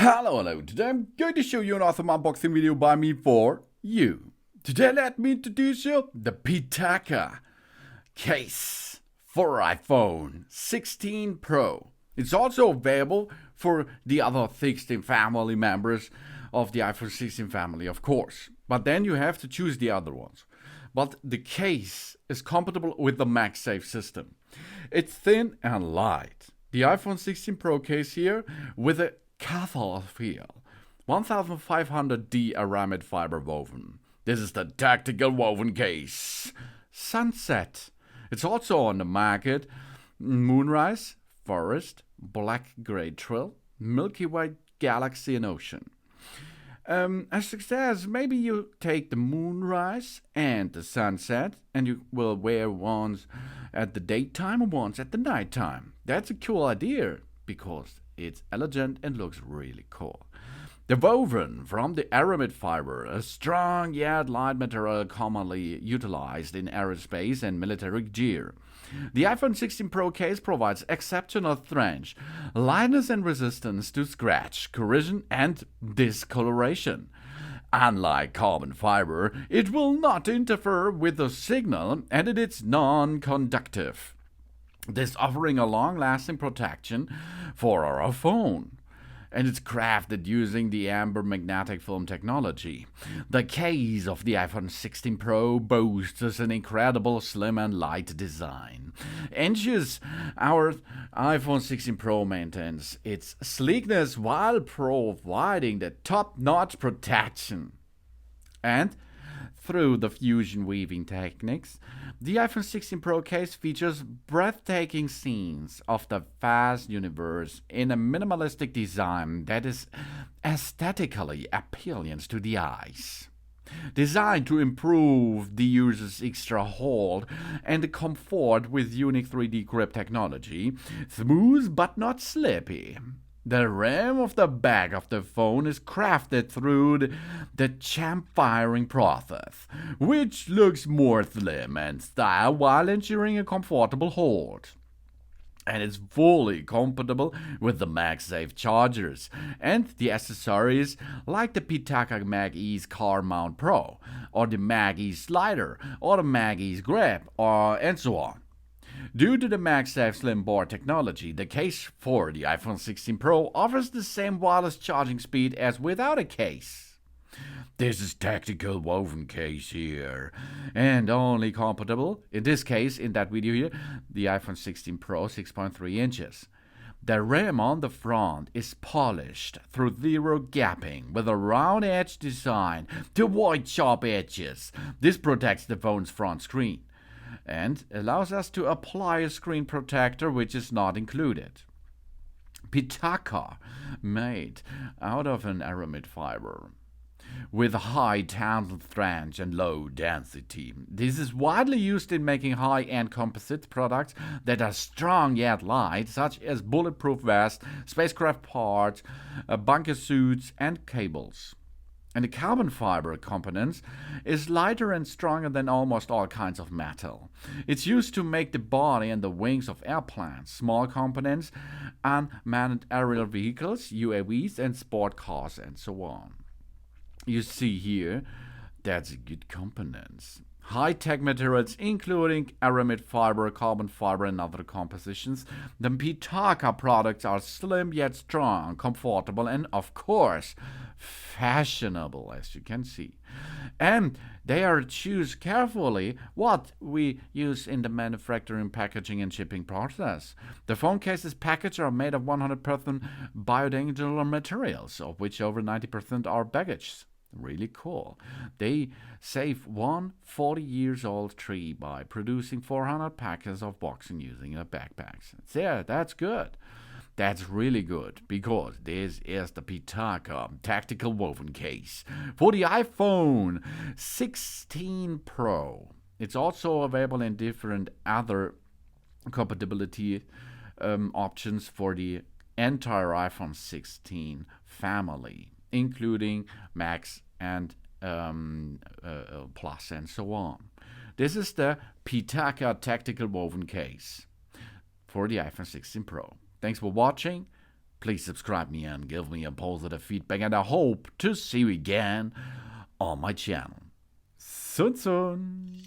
Hello. Today I'm going to show you an awesome unboxing video by me for you. Today let me introduce you the Pitaka case for iPhone 16 Pro. It's also available for the other 16 family members of the iPhone 16 family, of course. But then you have to choose the other ones. But the case is compatible with the MagSafe system. It's thin and light. The iPhone 16 Pro case here with a Caseless Feel 1500D Aramid Fiber Woven. This is the Tactile Woven Case-Sunset. It's also on the market Moonrise, Forest, Black Gray Trill, Milky Way Galaxy and Ocean. As success, maybe you take the Moonrise and the Sunset and you will wear ones at the daytime and ones at the nighttime. That's a cool idea because it's elegant and looks really cool. The woven from the Aramid fiber, a strong yet light material commonly utilized in aerospace and military gear. The iPhone 16 Pro case provides exceptional strength, lightness and resistance to scratch, corrosion and discoloration. Unlike carbon fiber, it will not interfere with the signal and it is non-conductive. This offering a long-lasting protection for our phone. And it's crafted using the amber magnetic film technology. The case of the iPhone 16 Pro boasts an incredible slim and light design. Ensures our iPhone 16 Pro maintains its sleekness while providing the top-notch protection. And through the fusion weaving techniques, the iPhone 16 Pro case features breathtaking scenes of the vast universe in a minimalistic design that is aesthetically appealing to the eyes. Designed to improve the user's extra hold and comfort with unique 3D grip technology, smooth but not slippy. The rim of the back of the phone is crafted through the chamfering process, which looks more slim and style while ensuring a comfortable hold. And it's fully compatible with the MagSafe chargers and the accessories like the Pitaka MagEase Car Mount Pro, or the MagEase Slider, or the MagEase Grip, and so on. Due to the MagSafe Slim Board technology, the case for the iPhone 16 Pro offers the same wireless charging speed as without a case. This is Tactile Woven Case here, and only compatible, in this case, in that video here, the iPhone 16 Pro 6.3 inches. The rim on the front is polished through zero gapping with a round edge design to avoid sharp edges. This protects the phone's front screen and allows us to apply a screen protector which is not included. Pitaka, made out of an aramid fiber with high tensile strength and low density. This is widely used in making high-end composite products that are strong yet light, such as bulletproof vests, spacecraft parts, bunker suits, and cables. And the carbon fiber components is lighter and stronger than almost all kinds of metal. It's used to make the body and the wings of airplanes, small components, unmanned aerial vehicles, UAVs, and sport cars, and so on. You see here, that's good components. High-tech materials including aramid fiber, carbon fiber, and other compositions. The Pitaka products are slim yet strong, comfortable, and of course, fashionable, as you can see. And they are choose carefully what we use in the manufacturing, packaging, and shipping process. The phone cases packaged are made of 100% biodegradable materials, of which over 90% are baggage. Really cool. They save one 40-year-old tree by producing 400 packets of boxing using a backpacks. Yeah, that's good. That's really good because this is the Pitaka Tactile Woven Case for the iPhone 16 Pro. It's also available in different other compatibility options for the entire iPhone 16 family, including Max and Plus and so on. This is the Pitaka Tactile Woven Case for the iPhone 16 Pro. Thanks for watching. Please subscribe me and give me a positive feedback, and I hope to see you again on my channel. Soon soon.